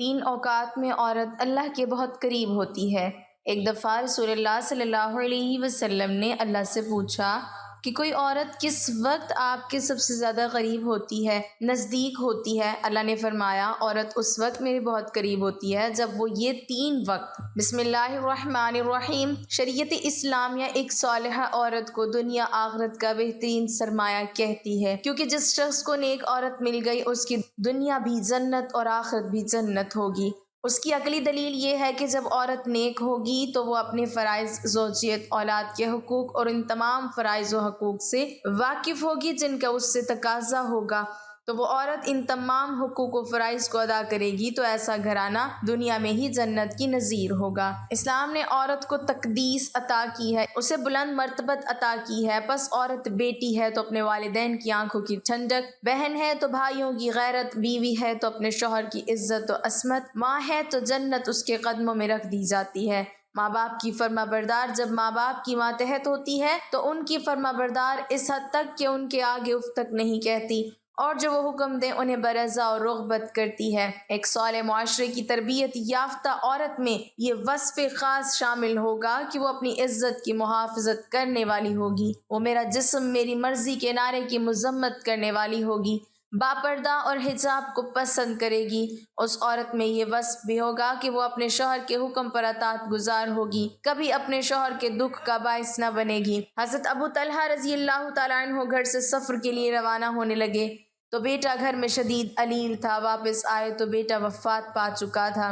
تین اوقات میں عورت اللہ کے بہت قریب ہوتی ہے۔ ایک دفعہ رسول اللہ صلی اللہ علیہ وسلم نے اللہ سے پوچھا کہ کوئی عورت کس وقت آپ کے سب سے زیادہ قریب ہوتی ہے، نزدیک ہوتی ہے؟ اللہ نے فرمایا، عورت اس وقت میرے بہت قریب ہوتی ہے جب وہ یہ تین وقت بسم اللہ الرحمن الرحیم شریعت اسلامیہ ایک صالحہ عورت کو دنیا آخرت کا بہترین سرمایہ کہتی ہے، کیونکہ جس شخص کو نیک عورت مل گئی اس کی دنیا بھی جنت اور آخرت بھی جنت ہوگی۔ اس کی عقلی دلیل یہ ہے کہ جب عورت نیک ہوگی تو وہ اپنے فرائض، زوجیت، اولاد کے حقوق اور ان تمام فرائض و حقوق سے واقف ہوگی جن کا اس سے تقاضا ہوگا، تو وہ عورت ان تمام حقوق و فرائض کو ادا کرے گی تو ایسا گھرانہ دنیا میں ہی جنت کی نظیر ہوگا۔ اسلام نے عورت کو تقدیس عطا کی ہے، اسے بلند مرتبت عطا کی ہے۔ پس عورت بیٹی ہے تو اپنے والدین کی آنکھوں کی ٹھنڈک، بہن ہے تو بھائیوں کی غیرت، بیوی ہے تو اپنے شوہر کی عزت و عصمت، ماں ہے تو جنت اس کے قدموں میں رکھ دی جاتی ہے۔ ماں باپ کی فرما بردار جب ماں باپ کی ماتحت ہوتی ہے تو ان کی فرما بردار اس حد تک کہ ان کے آگے اف تک نہیں کہتی، اور جو وہ حکم دیں انہیں برضا اور رغبت کرتی ہے۔ ایک صالح معاشرے کی تربیت یافتہ عورت میں یہ وصف خاص شامل ہوگا کہ وہ اپنی عزت کی محافظت کرنے والی ہوگی، وہ میرا جسم میری مرضی کے نعرے کی مذمت کرنے والی ہوگی، باپردہ اور حجاب کو پسند کرے گی۔ اس عورت میں یہ وصف بھی ہوگا کہ وہ اپنے شوہر کے حکم پر اطاعت گزار ہوگی، کبھی اپنے شوہر کے دکھ کا باعث نہ بنے گی۔ حضرت ابو طلحہ رضی اللہ تعالیٰ عنہ گھر سے سفر کے لیے روانہ ہونے لگے تو بیٹا گھر میں شدید علیل تھا، واپس آئے تو بیٹا وفات پا چکا تھا۔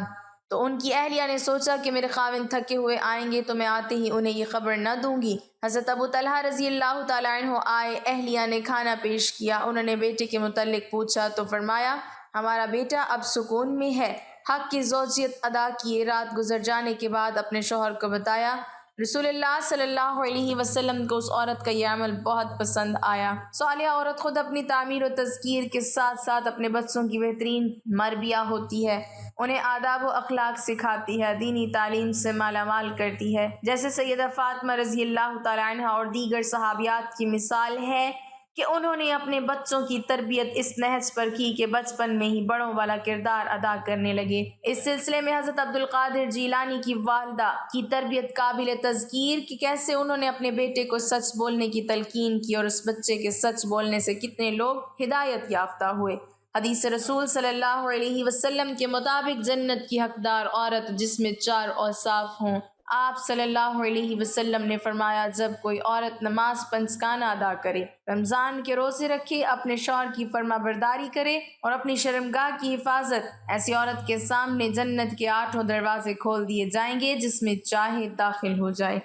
تو ان کی اہلیہ نے سوچا کہ میرے خاوند تھکے ہوئے آئیں گے تو میں آتے ہی انہیں یہ خبر نہ دوں گی۔ حضرت ابو طلحہ رضی اللہ تعالیٰ عنہ آئے، اہلیہ نے کھانا پیش کیا، انہوں نے بیٹے کے متعلق پوچھا تو فرمایا، ہمارا بیٹا اب سکون میں ہے، حق کی زوجیت ادا کیے۔ رات گزر جانے کے بعد اپنے شوہر کو بتایا۔ رسول اللہ صلی اللہ علیہ وسلم کو اس عورت کا یہ عمل بہت پسند آیا۔ صالحہ عورت خود اپنی تعمیر و تذکیر کے ساتھ ساتھ اپنے بچوں کی بہترین مربیہ ہوتی ہے، انہیں آداب و اخلاق سکھاتی ہے، دینی تعلیم سے مالا مال کرتی ہے، جیسے سیدہ فاطمہ رضی اللہ تعالیٰ عنہا اور دیگر صحابیات کی مثال ہے کہ انہوں نے اپنے بچوں کی تربیت اس نہج پر کی کہ بچپن میں ہی بڑوں والا کردار ادا کرنے لگے۔ اس سلسلے میں حضرت عبد القادر جیلانی کی والدہ کی تربیت قابل تذکیر کہ کیسے انہوں نے اپنے بیٹے کو سچ بولنے کی تلقین کی اور اس بچے کے سچ بولنے سے کتنے لوگ ہدایت یافتہ ہوئے۔ حدیث رسول صلی اللہ علیہ وسلم کے مطابق جنت کی حقدار عورت جس میں چار اوصاف ہوں۔ آپ صلی اللہ علیہ وسلم نے فرمایا، جب کوئی عورت نماز پنجگانہ ادا کرے، رمضان کے روزے رکھے، اپنے شوہر کی فرما برداری کرے اور اپنی شرمگاہ کی حفاظت، ایسی عورت کے سامنے جنت کے 8 دروازے کھول دیے جائیں گے جس میں چاہے داخل ہو جائے۔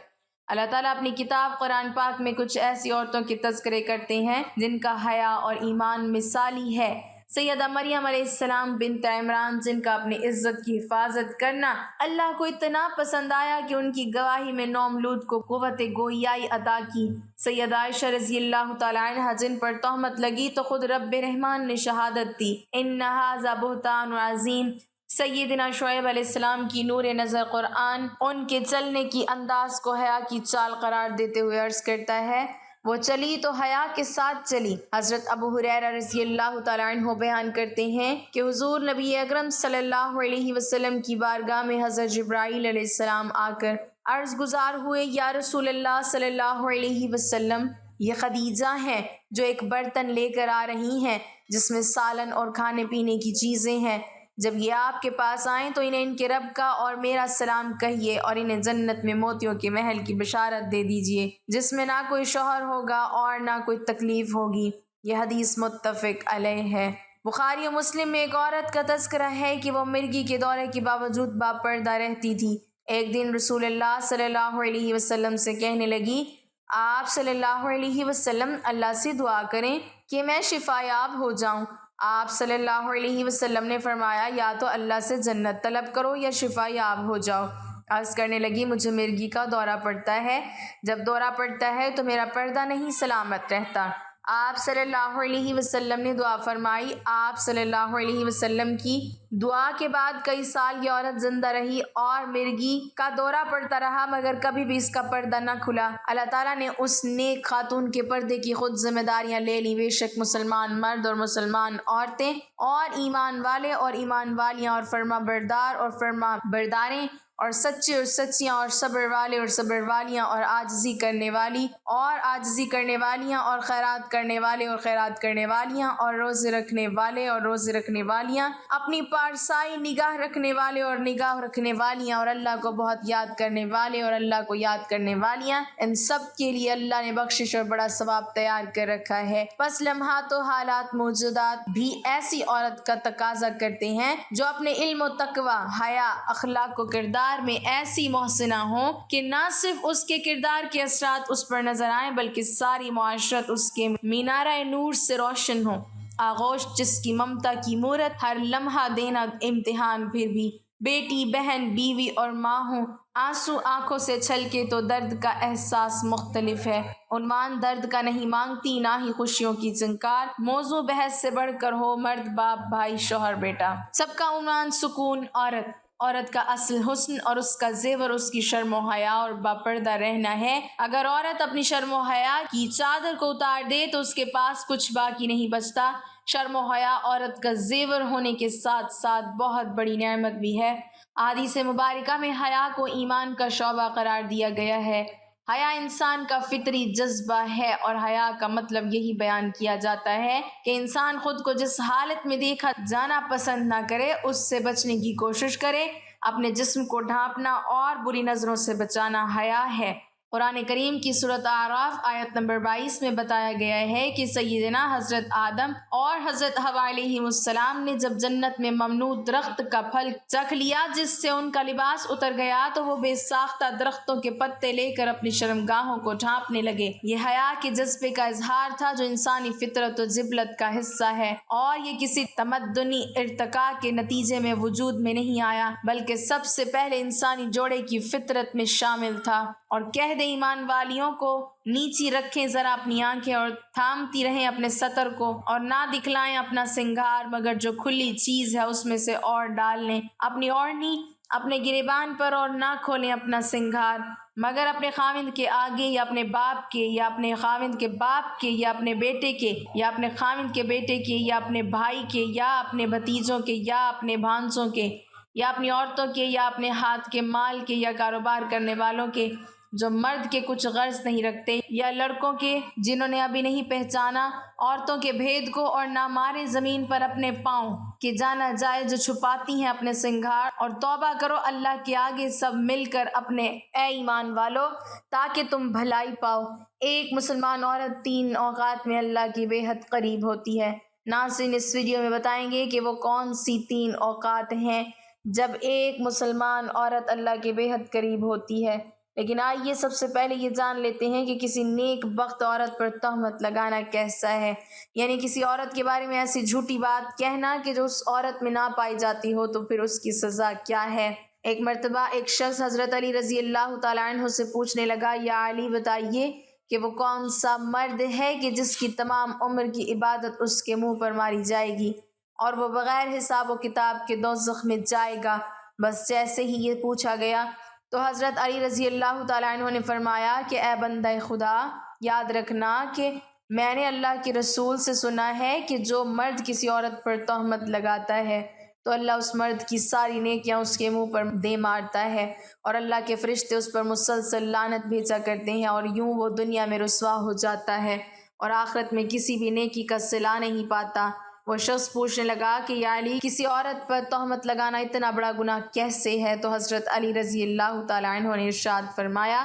اللہ تعالیٰ اپنی کتاب قرآن پاک میں کچھ ایسی عورتوں کے تذکرے کرتے ہیں جن کا حیا اور ایمان مثالی ہے۔ سیدہ مریم علیہ السلام بنت عمران، جن کا اپنی عزت کی حفاظت کرنا اللہ کو اتنا پسند آیا کہ ان کی گواہی میں نوملود کو قوت گویائی عطا کی۔ سیدہ عائشہ رضی اللہ تعالیٰ عنہ جن پر تہمت لگی تو خود رب رحمان نے شہادت دی، ان ھذا بہتان عظیم۔ سیدنا شعیب علیہ السلام کی نور نظر قرآن ان کے چلنے کی انداز کو حیا کی چال قرار دیتے ہوئے عرض کرتا ہے، وہ چلی تو حیا کے ساتھ چلی۔ حضرت ابو ہریرہ رضی اللہ تعالیٰ عنہ بیان کرتے ہیں کہ حضور نبی اکرم صلی اللہ علیہ وسلم کی بارگاہ میں حضرت جبرائیل علیہ السلام آ کر عرض گزار ہوئے، یا رسول اللہ صلی اللہ علیہ وسلم، یہ خدیجہ ہیں جو ایک برتن لے کر آ رہی ہیں جس میں سالن اور کھانے پینے کی چیزیں ہیں، جب یہ آپ کے پاس آئیں تو انہیں ان کے رب کا اور میرا سلام کہیے اور انہیں جنت میں موتیوں کے محل کی بشارت دے دیجیے جس میں نہ کوئی شوہر ہوگا اور نہ کوئی تکلیف ہوگی۔ یہ حدیث متفق علیہ ہے۔ بخاری و مسلم میں ایک عورت کا تذکرہ ہے کہ وہ مرگی کے دورے کے باوجود باپردہ رہتی تھی۔ ایک دن رسول اللہ صلی اللہ علیہ وسلم سے کہنے لگی، آپ صلی اللہ علیہ وسلم اللہ سے دعا کریں کہ میں شفا یاب ہو جاؤں۔ آپ صلی اللہ علیہ وسلم نے فرمایا، یا تو اللہ سے جنت طلب کرو یا شفا یاب ہو جاؤ۔ عرض کرنے لگی، مجھے مرگی کا دورہ پڑتا ہے، جب دورہ پڑتا ہے تو میرا پردہ نہیں سلامت رہتا۔ آپ صلی اللہ علیہ وسلم نے دعا فرمائی، آپ صلی اللہ علیہ وسلم کی دعا کے بعد کئی سال یہ عورت زندہ رہی اور مرگی کا دورہ پڑتا رہا، مگر کبھی بھی اس کا پردہ نہ کھلا۔ اللہ تعالیٰ نے اس نیک خاتون کے پردے کی خود ذمہ داریاں لے لی۔ بے شک مسلمان مرد اور مسلمان عورتیں اور ایمان والے اور ایمان والیاں اور فرما بردار اور فرما برداریں اور سچے اور سچیاں اور صبر والے اور صبر والیاں اور عاجزی کرنے والی اور عاجزی کرنے والیاں اور خیرات کرنے والے اور خیرات کرنے والیاں اور روزے رکھنے والے اور روزے رکھنے والیاں، اپنی پارسائی نگاہ رکھنے والے اور نگاہ رکھنے والیاں، اور اللہ کو بہت یاد کرنے والے اور اللہ کو یاد کرنے والیاں، ان سب کے لیے اللہ نے بخشش اور بڑا ثواب تیار کر رکھا ہے۔ پس لمحات و حالات موجودات بھی ایسی عورت کا تقاضا کرتے ہیں جو اپنے علم و تقوی، حیا، اخلاق و کردار میں ایسی محسنہ ہوں کہ نہ صرف اس کے کردار کے اثرات اس پر نظر آئیں بلکہ ساری معاشرت اس کے مینارہ نور سے روشن ہو۔ آغوش جس کی ممتا کی مورت، ہر لمحہ دینا امتحان، پھر بھی بیٹی، بہن، بیوی اور ماں ہوں، آنسو آنکھوں سے چھلکے تو درد کا احساس مختلف ہے۔ عنوان درد کا نہیں مانگتی، نہ ہی خوشیوں کی چنکار، موضوع بحث سے بڑھ کر ہو، مرد باپ بھائی شوہر بیٹا، سب کا عنوان سکون عورت۔ عورت کا اصل حسن اور اس کا زیور اس کی شرم و حیا اور باپردہ رہنا ہے۔ اگر عورت اپنی شرم و حیا کی چادر کو اتار دے تو اس کے پاس کچھ باقی نہیں بچتا۔ شرم و حیا عورت کا زیور ہونے کے ساتھ ساتھ بہت بڑی نعمت بھی ہے۔ احادیث مبارکہ میں حیا کو ایمان کا شعبہ قرار دیا گیا ہے۔ حیا انسان کا فطری جذبہ ہے اور حیا کا مطلب یہی بیان کیا جاتا ہے کہ انسان خود کو جس حالت میں دیکھا جانا پسند نہ کرے اس سے بچنے کی کوشش کرے۔ اپنے جسم کو ڈھانپنا اور بری نظروں سے بچانا حیا ہے۔ قرآن کریم کی سورۃ اعراف آیت نمبر 22 میں بتایا گیا ہے کہ سیدنا حضرت آدم اور حضرت حوا علیہ السلام نے جب جنت میں ممنوع درخت کا پھل چکھ لیا جس سے ان کا لباس اتر گیا تو وہ بے ساختہ درختوں کے پتے لے کر اپنی شرمگاہوں کو ڈھانپنے لگے۔ یہ حیا کے جذبے کا اظہار تھا جو انسانی فطرت و جبلت کا حصہ ہے، اور یہ کسی تمدنی ارتقاء کے نتیجے میں وجود میں نہیں آیا بلکہ سب سے پہلے انسانی جوڑے کی فطرت میں شامل تھا۔ اور کہہ دے ایمان والیوں کو نیچی رکھیں ذرا اپنی آنکھیں اور تھامتی رہیں اپنے سطر کو، اور نہ دکھلائیں اپنا سنگار مگر جو کھلی چیز ہے اس میں سے اور ڈال لیں اپنی اوڑھنی اپنے گریبان پر، اور نہ کھولیں اپنا سنگار مگر اپنے خاوند کے آگے یا اپنے باپ کے یا اپنے خاوند کے باپ کے یا اپنے بیٹے کے یا اپنے خاوند کے بیٹے کے یا اپنے بھائی کے یا اپنے بھتیجوں کے یا اپنے بھانسوں کے یا اپنی عورتوں کے یا اپنے ہاتھ کے مال کے یا کاروبار کرنے والوں کے جو مرد کے کچھ غرض نہیں رکھتے، یا لڑکوں کے جنہوں نے ابھی نہیں پہچانا عورتوں کے بھید کو، اور نہ مارے زمین پر اپنے پاؤں کہ جانا جائے جو چھپاتی ہیں اپنے سنگار، اور توبہ کرو اللہ کے آگے سب مل کر اپنے اے ایمان والو تاکہ تم بھلائی پاؤ۔ ایک مسلمان عورت 3 اوقات میں اللہ کی بے حد قریب ہوتی ہے۔ ناظرین اس ویڈیو میں بتائیں گے کہ وہ کون سی 3 اوقات ہیں جب ایک مسلمان عورت اللہ کے بے حد قریب ہوتی ہے، لیکن آئیے سب سے پہلے یہ جان لیتے ہیں کہ کسی نیک بخت عورت پر تہمت لگانا کیسا ہے، یعنی کسی عورت کے بارے میں ایسی جھوٹی بات کہنا کہ جو اس عورت میں نہ پائی جاتی ہو تو پھر اس کی سزا کیا ہے۔ ایک مرتبہ ایک شخص حضرت علی رضی اللہ تعالیٰ عنہ سے پوچھنے لگا، یا علی بتائیے کہ وہ کون سا مرد ہے کہ جس کی تمام عمر کی عبادت اس کے منہ پر ماری جائے گی اور وہ بغیر حساب و کتاب کے دوزخ میں جائے گا۔ بس جیسے ہی یہ پوچھا گیا تو حضرت علی رضی اللہ تعالیٰ عنہ نے فرمایا کہ اے بندہ خدا، یاد رکھنا کہ میں نے اللہ کے رسول سے سنا ہے کہ جو مرد کسی عورت پر تہمت لگاتا ہے تو اللہ اس مرد کی ساری نیکیاں اس کے منہ پر دے مارتا ہے، اور اللہ کے فرشتے اس پر مسلسل لعنت بھیجا کرتے ہیں، اور یوں وہ دنیا میں رسوا ہو جاتا ہے اور آخرت میں کسی بھی نیکی کا صلہ نہیں پاتا۔ وہ شخص پوچھنے لگا کہ یا علی، کسی عورت پر تہمت لگانا اتنا بڑا گناہ کیسے ہے؟ تو حضرت علی رضی اللہ تعالیٰ عنہ نے ارشاد فرمایا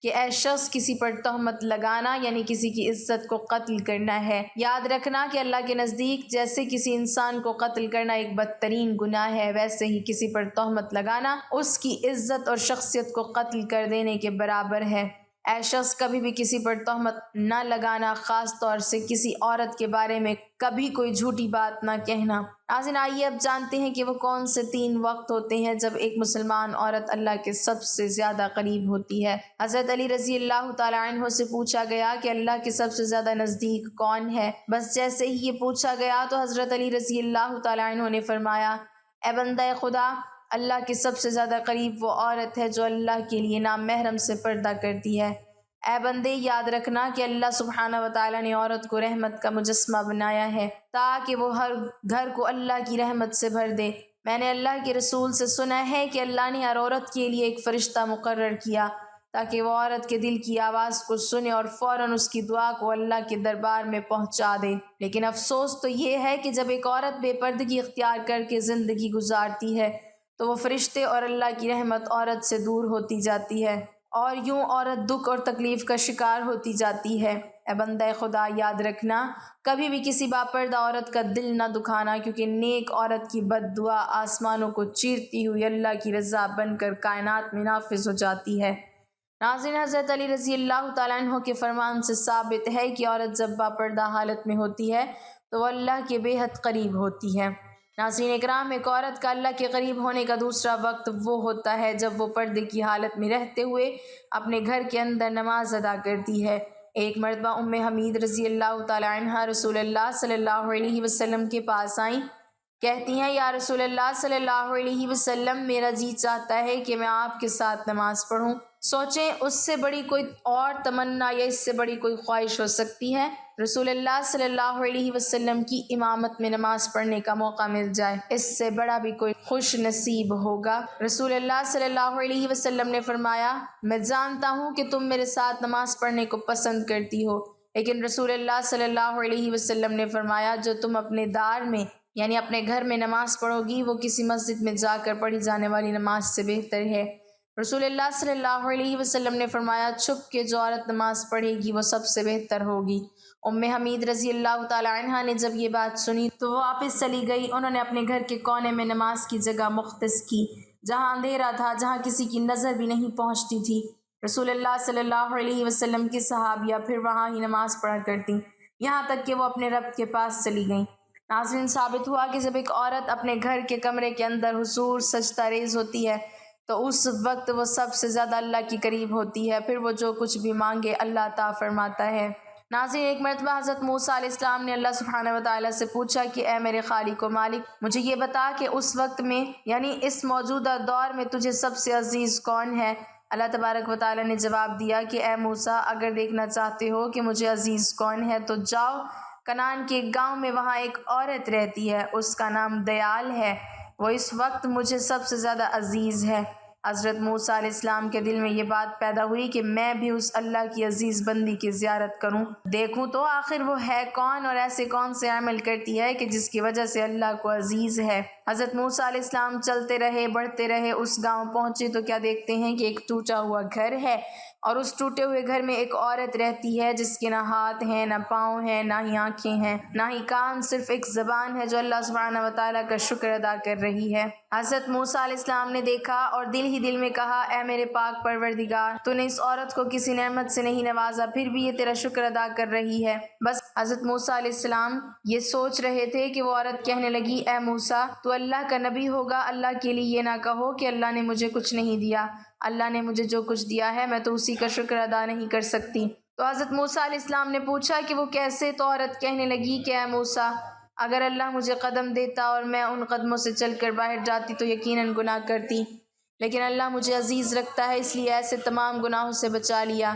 کہ اے شخص، کسی پر تہمت لگانا یعنی کسی کی عزت کو قتل کرنا ہے۔ یاد رکھنا کہ اللہ کے نزدیک جیسے کسی انسان کو قتل کرنا ایک بدترین گناہ ہے، ویسے ہی کسی پر تہمت لگانا اس کی عزت اور شخصیت کو قتل کر دینے کے برابر ہے۔ اے شخص، کبھی بھی کسی پر تہمت نہ لگانا، خاص طور سے کسی عورت کے بارے میں کبھی کوئی جھوٹی بات نہ کہنا۔ ناظرین آئیے اب جانتے ہیں کہ وہ کون سے 3 وقت ہوتے ہیں جب ایک مسلمان عورت اللہ کے سب سے زیادہ قریب ہوتی ہے۔ حضرت علی رضی اللہ تعالیٰ عنہ سے پوچھا گیا کہ اللہ کے سب سے زیادہ نزدیک کون ہے؟ بس جیسے ہی یہ پوچھا گیا تو حضرت علی رضی اللہ تعالیٰ عنہ نے فرمایا، اے بندہ خدا، اللہ کے سب سے زیادہ قریب وہ عورت ہے جو اللہ کے لیے نامحرم سے پردہ کرتی ہے۔ اے بندے، یاد رکھنا کہ اللہ سبحانہ و تعالیٰ نے عورت کو رحمت کا مجسمہ بنایا ہے تاکہ وہ ہر گھر کو اللہ کی رحمت سے بھر دے۔ میں نے اللہ کے رسول سے سنا ہے کہ اللہ نے ہر عورت کے لیے ایک فرشتہ مقرر کیا تاکہ وہ عورت کے دل کی آواز کو سنے اور فوراً اس کی دعا کو اللہ کے دربار میں پہنچا دے۔ لیکن افسوس تو یہ ہے کہ جب ایک عورت بے پردگی اختیار کر کے زندگی گزارتی ہے تو وہ فرشتے اور اللہ کی رحمت عورت سے دور ہوتی جاتی ہے اور یوں عورت دکھ اور تکلیف کا شکار ہوتی جاتی ہے۔ اے بندہ خدا، یاد رکھنا، کبھی بھی کسی باپردہ عورت کا دل نہ دکھانا، کیونکہ نیک عورت کی بد دعا آسمانوں کو چیرتی ہوئی اللہ کی رضا بن کر کائنات میں نافذ ہو جاتی ہے۔ ناظرین، حضرت علی رضی اللہ تعالیٰ عنہ کے فرمان سے ثابت ہے کہ عورت جب باپردہ حالت میں ہوتی ہے تو وہ اللہ کے بے حد قریب ہوتی ہے۔ ناظرین اکرام، ایک عورت کا اللہ کے قریب ہونے کا دوسرا وقت وہ ہوتا ہے جب وہ پردے کی حالت میں رہتے ہوئے اپنے گھر کے اندر نماز ادا کرتی ہے۔ ایک مرتبہ ام حمید رضی اللہ تعالیٰ عنہ رسول اللہ صلی اللہ علیہ وسلم کے پاس آئیں، کہتی ہیں، یا رسول اللہ صلی اللہ علیہ وسلم، میرا جی چاہتا ہے کہ میں آپ کے ساتھ نماز پڑھوں۔ سوچیں، اس سے بڑی کوئی اور تمنا یا اس سے بڑی کوئی خواہش ہو سکتی ہے؟ رسول اللہ صلی اللہ علیہ وسلم کی امامت میں نماز پڑھنے کا موقع مل جائے، اس سے بڑا بھی کوئی خوش نصیب ہوگا؟ رسول اللہ صلی اللہ علیہ وسلم نے فرمایا، میں جانتا ہوں کہ تم میرے ساتھ نماز پڑھنے کو پسند کرتی ہو، لیکن رسول اللہ صلی اللہ علیہ وسلم نے فرمایا، جو تم اپنے دار میں یعنی اپنے گھر میں نماز پڑھو گی وہ کسی مسجد میں جا کر پڑھی جانے والی نماز سے بہتر ہے۔ رسول اللہ صلی اللہ علیہ وسلم نے فرمایا، چھپ کے جو عورت نماز پڑھے گی وہ سب سے بہتر ہوگی۔ ام حمید رضی اللہ تعالی عنہ نے جب یہ بات سنی تو وہ واپس چلی گئی۔ انہوں نے اپنے گھر کے کونے میں نماز کی جگہ مختص کی جہاں اندھیرا تھا، جہاں کسی کی نظر بھی نہیں پہنچتی تھی۔ رسول اللہ صلی اللہ علیہ وسلم کی صحابیہ پھر وہاں ہی نماز پڑھا کرتی، یہاں تک کہ وہ اپنے رب کے پاس چلی گئیں۔ ناظرین، ثابت ہوا کہ جب ایک عورت اپنے گھر کے کمرے کے اندر حضور سجدہ ریز ہوتی ہے تو اس وقت وہ سب سے زیادہ اللہ کی قریب ہوتی ہے، پھر وہ جو کچھ بھی مانگے اللہ عطا فرماتا ہے۔ ناظرین، ایک مرتبہ حضرت موسیٰ علیہ السلام نے اللہ سبحانہ و تعالیٰ سے پوچھا کہ اے میرے خالق و مالک، مجھے یہ بتا کہ اس وقت میں یعنی اس موجودہ دور میں تجھے سب سے عزیز کون ہے؟ اللہ تبارک و تعالیٰ نے جواب دیا کہ اے موسیٰ، اگر دیکھنا چاہتے ہو کہ مجھے عزیز کون ہے تو جاؤ کنعان کے ایک گاؤں میں، وہاں ایک عورت رہتی ہے، اس کا نام دیال ہے، وہ اس وقت مجھے سب سے زیادہ عزیز ہے۔ حضرت موسیٰ علیہ السلام کے دل میں یہ بات پیدا ہوئی کہ میں بھی اس اللہ کی عزیز بندی کی زیارت کروں، دیکھوں تو آخر وہ ہے کون اور ایسے کون سے عمل کرتی ہے کہ جس کی وجہ سے اللہ کو عزیز ہے۔ حضرت موسیٰ علیہ السلام چلتے رہے، بڑھتے رہے، اس گاؤں پہنچے تو کیا دیکھتے ہیں کہ ایک ٹوٹا ہوا گھر ہے اور اس ٹوٹے ہوئے گھر میں ایک عورت رہتی ہے جس کے نہ ہاتھ ہیں، نہ پاؤں ہیں، نہ ہی آنکھیں ہیں، نہ ہی کان، صرف ایک زبان ہے جو اللہ سبحانہ و تعالیٰ کا شکر ادا کر رہی ہے۔ حضرت موسیٰ علیہ السلام نے دیکھا اور دل ہی دل میں کہا، اے میرے پاک پروردگار، تو نے اس عورت کو کسی نعمت سے نہیں نوازا، پھر بھی یہ تیرا شکر ادا کر رہی ہے۔ بس حضرت موسیٰ علیہ السلام یہ سوچ رہے تھے کہ وہ عورت کہنے لگی، اے موسیٰ، تو اللہ کا نبی ہوگا، اللہ کے لیے یہ نہ کہو کہ اللہ نے مجھے کچھ نہیں دیا، اللہ نے مجھے جو کچھ دیا ہے میں تو اسی کا شکر ادا نہیں کر سکتی۔ تو حضرت موسیٰ علیہ السلام نے پوچھا کہ وہ کیسے؟ تو عورت کہنے لگی کہ اے موسیٰ، اگر اللہ مجھے قدم دیتا اور میں ان قدموں سے چل کر باہر جاتی تو یقیناً گناہ کرتی، لیکن اللہ مجھے عزیز رکھتا ہے، اس لیے ایسے تمام گناہوں سے بچا لیا۔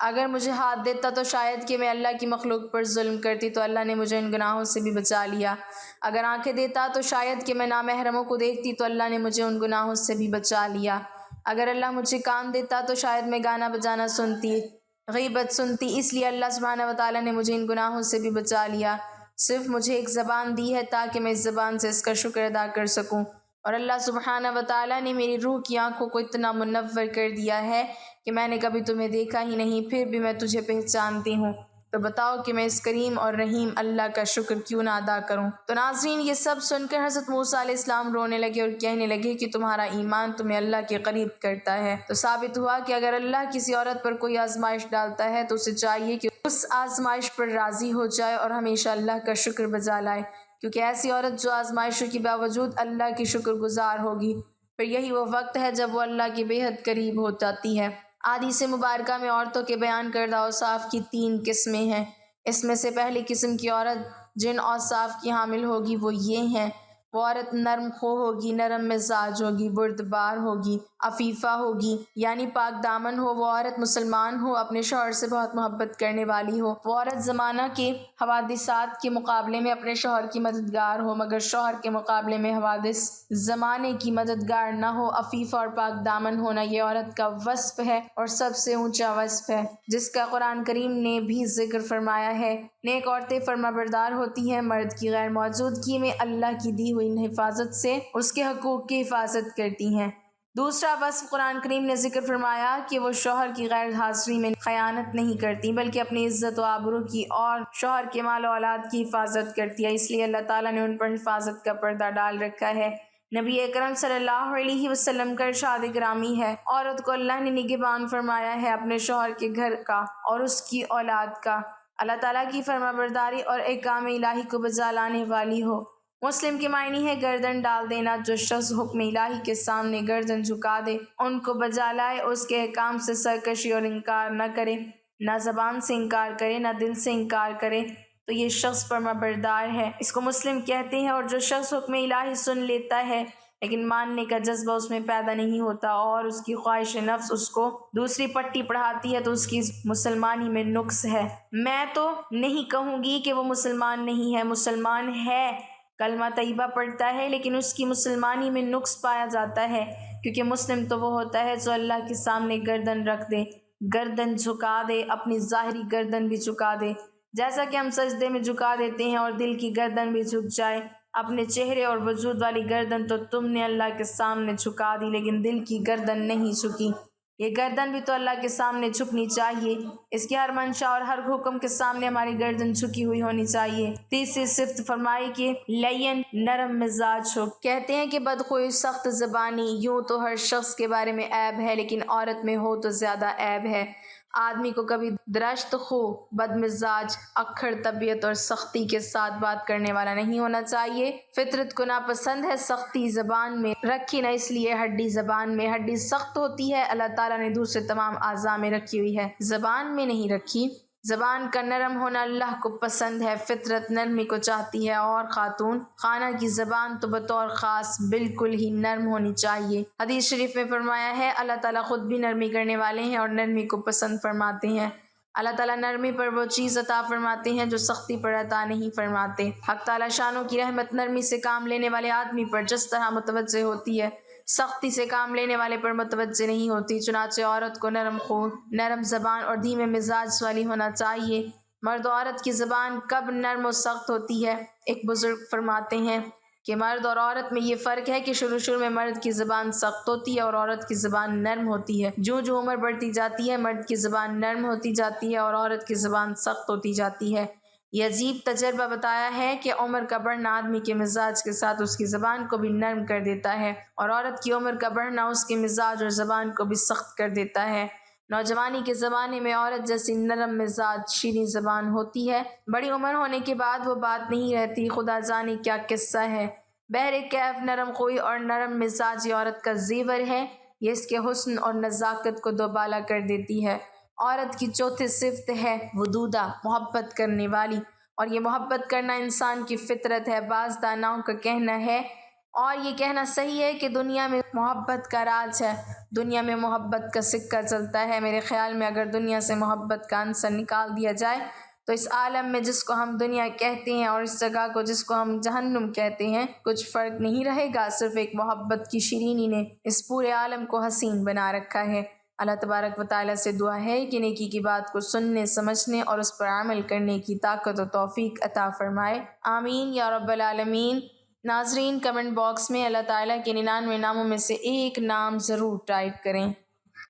اگر مجھے ہاتھ دیتا تو شاید کہ میں اللہ کی مخلوق پر ظلم کرتی، تو اللہ نے مجھے ان گناہوں سے بھی بچا لیا۔ اگر آنکھیں دیتا تو شاید کہ میں نامحرموں کو دیکھتی، تو اللہ نے مجھے ان گناہوں سے بھی بچا لیا۔ اگر اللہ مجھے کان دیتا تو شاید میں گانا بجانا سنتی، غیبت سنتی، اس لیے اللہ سبحانہ و تعالیٰ نے مجھے ان گناہوں سے بھی بچا لیا۔ صرف مجھے ایک زبان دی ہے تاکہ میں اس زبان سے اس کا شکر ادا کر سکوں، اور اللہ سبحانہ و تعالیٰ نے میری روح کی آنکھوں کو اتنا منور کر دیا ہے کہ میں نے کبھی تمہیں دیکھا ہی نہیں، پھر بھی میں تجھے پہچانتی ہوں، تو بتاؤ کہ میں اس کریم اور رحیم اللہ کا شکر کیوں نہ ادا کروں؟ تو ناظرین، یہ سب سن کر حضرت موسیٰ علیہ السلام رونے لگے اور کہنے لگے کہ تمہارا ایمان تمہیں اللہ کے قریب کرتا ہے۔ تو ثابت ہوا کہ اگر اللہ کسی عورت پر کوئی آزمائش ڈالتا ہے تو اسے چاہیے کہ اس آزمائش پر راضی ہو جائے اور ہمیشہ اللہ کا شکر بجا لائے، کیونکہ ایسی عورت جو آزمائشوں کے باوجود اللہ کی شکر گزار ہوگی، پھر یہی وہ وقت ہے جب وہ اللہ کے بے حد قریب ہو جاتی ہے۔ حدیث مبارکہ میں عورتوں کے بیان کردہ اوصاف کی 3 قسمیں ہیں۔ اس میں سے پہلی قسم کی عورت جن اوصاف کی حامل ہوگی وہ یہ ہیں، وہ عورت نرم خو ہوگی، نرم مزاج ہوگی، بردبار ہوگی، عفیفہ ہوگی یعنی پاک دامن ہو۔ وہ عورت مسلمان ہو، اپنے شوہر سے بہت محبت کرنے والی ہو۔ وہ عورت زمانہ کے حوادثات کے مقابلے میں اپنے شوہر کی مددگار ہو، مگر شوہر کے مقابلے میں حوادث زمانے کی مددگار نہ ہو۔ عفیفہ اور پاک دامن ہونا یہ عورت کا وصف ہے اور سب سے اونچا وصف ہے، جس کا قرآن کریم نے بھی ذکر فرمایا ہے۔ نیک عورتیں فرما بردار ہوتی ہیں، مرد کی غیر موجودگی میں اللہ کی دی ہوئی حفاظت سے اس کے حقوق کی حفاظت کرتی ہیں۔ دوسرا وصف قرآن کریم نے ذکر فرمایا کہ وہ شوہر کی غیر حاضری میں خیانت نہیں کرتی، بلکہ اپنی عزت و آبرو کی اور شوہر کے مال و اولاد کی حفاظت کرتی ہے، اس لیے اللہ تعالیٰ نے ان پر حفاظت کا پردہ ڈال رکھا ہے۔ نبی اکرم صلی اللہ علیہ وسلم کا ارشاد گرامی ہے، عورت کو اللہ نے نگہبان فرمایا ہے اپنے شوہر کے گھر کا اور اس کی اولاد کا۔ اللہ تعالیٰ کی فرما برداری اور احکام الہی کو بجا لانے والی ہو۔ مسلم کے معنی ہے گردن ڈال دینا۔ جو شخص حکم الہی کے سامنے گردن جھکا دے، ان کو بجا لائے، اس کے احکام سے سرکشی اور انکار نہ کرے، نہ زبان سے انکار کرے نہ دل سے انکار کرے، تو یہ شخص فرما بردار ہے۔ اس کو مسلم کہتے ہیں۔ اور جو شخص حکم الہی سن لیتا ہے لیکن ماننے کا جذبہ اس میں پیدا نہیں ہوتا اور اس کی خواہش نفس اس کو دوسری پٹی پڑھاتی ہے، تو اس کی مسلمانی میں نقص ہے۔ میں تو نہیں کہوں گی کہ وہ مسلمان نہیں ہے، مسلمان ہے، کلمہ طیبہ پڑھتا ہے، لیکن اس کی مسلمانی میں نقص پایا جاتا ہے، کیونکہ مسلم تو وہ ہوتا ہے جو اللہ کے سامنے گردن رکھ دے، گردن جھکا دے، اپنی ظاہری گردن بھی جھکا دے، جیسا کہ ہم سجدے میں جھکا دیتے ہیں، اور دل کی گردن بھی جھک جائے۔ اپنے چہرے اور وجود والی گردن تو تم نے اللہ کے سامنے جھکا دی، لیکن دل کی گردن نہیں جھکی۔ یہ گردن بھی تو اللہ کے سامنے جھکنی چاہیے، اس کی ہر منشا اور ہر حکم کے سامنے ہماری گردن جھکی ہوئی ہونی چاہیے۔ تیسری صفت فرمائی کہ لین، نرم مزاج ہو۔ کہتے ہیں کہ بدخوئی، سخت زبانی، یوں تو ہر شخص کے بارے میں عیب ہے، لیکن عورت میں ہو تو زیادہ عیب ہے۔ آدمی کو کبھی درشت خو، بد مزاج، اکھڑ طبیعت اور سختی کے ساتھ بات کرنے والا نہیں ہونا چاہیے۔ فطرت کو ناپسند ہے سختی زبان میں رکھی، نہ اس لیے ہڈی زبان میں۔ ہڈی سخت ہوتی ہے، اللہ تعالیٰ نے دوسرے تمام اعضاء میں رکھی ہوئی ہے، زبان میں نہیں رکھی۔ زبان کا نرم ہونا اللہ کو پسند ہے، فطرت نرمی کو چاہتی ہے، اور خاتون خانہ کی زبان تو بطور خاص بالکل ہی نرم ہونی چاہیے۔ حدیث شریف میں فرمایا ہے اللہ تعالیٰ خود بھی نرمی کرنے والے ہیں اور نرمی کو پسند فرماتے ہیں۔ اللہ تعالیٰ نرمی پر وہ چیز عطا فرماتے ہیں جو سختی پر عطا نہیں فرماتے۔ حق تعالیٰ شانوں کی رحمت نرمی سے کام لینے والے آدمی پر جس طرح متوجہ ہوتی ہے، سختی سے کام لینے والے پر متوجہ نہیں ہوتی۔ چنانچہ عورت کو نرم خو، نرم زبان اور دھیمے مزاج والی ہونا چاہیے۔ مرد و عورت کی زبان کب نرم و سخت ہوتی ہے؟ ایک بزرگ فرماتے ہیں کہ مرد اور عورت میں یہ فرق ہے کہ شروع میں مرد کی زبان سخت ہوتی ہے اور عورت کی زبان نرم ہوتی ہے۔ جو عمر بڑھتی جاتی ہے مرد کی زبان نرم ہوتی جاتی ہے اور عورت کی زبان سخت ہوتی جاتی ہے۔ یہ عجیب تجربہ بتایا ہے کہ عمر کا بڑھنا آدمی کے مزاج کے ساتھ اس کی زبان کو بھی نرم کر دیتا ہے، اور عورت کی عمر کا بڑھنا اس کے مزاج اور زبان کو بھی سخت کر دیتا ہے۔ نوجوانی کے زمانے میں عورت جیسی نرم مزاج شیریں زبان ہوتی ہے، بڑی عمر ہونے کے بعد وہ بات نہیں رہتی۔ خدا جانے کیا قصہ ہے۔ بہرکیف نرم خوئی اور نرم مزاج یہ عورت کا زیور ہے، یہ اس کے حسن اور نزاکت کو دوبالا کر دیتی ہے۔ عورت کی چوتھی صفت ہے ودودہ، محبت کرنے والی، اور یہ محبت کرنا انسان کی فطرت ہے۔ بعض داناؤں کا کہنا ہے، اور یہ کہنا صحیح ہے، کہ دنیا میں محبت کا راج ہے، دنیا میں محبت کا سکہ چلتا ہے۔ میرے خیال میں اگر دنیا سے محبت کا عنصر نکال دیا جائے تو اس عالم میں جس کو ہم دنیا کہتے ہیں اور اس جگہ کو جس کو ہم جہنم کہتے ہیں کچھ فرق نہیں رہے گا۔ صرف ایک محبت کی شیرینی نے اس پورے عالم کو حسین بنا رکھا ہے۔ اللہ تبارک و تعالیٰ سے دعا ہے کہ نیکی کی بات کو سننے، سمجھنے اور اس پر عمل کرنے کی طاقت و توفیق عطا فرمائے، آمین یا رب العالمین۔ ناظرین، کمنٹ باکس میں اللہ تعالیٰ کے 99 ناموں میں سے ایک نام ضرور ٹائپ کریں۔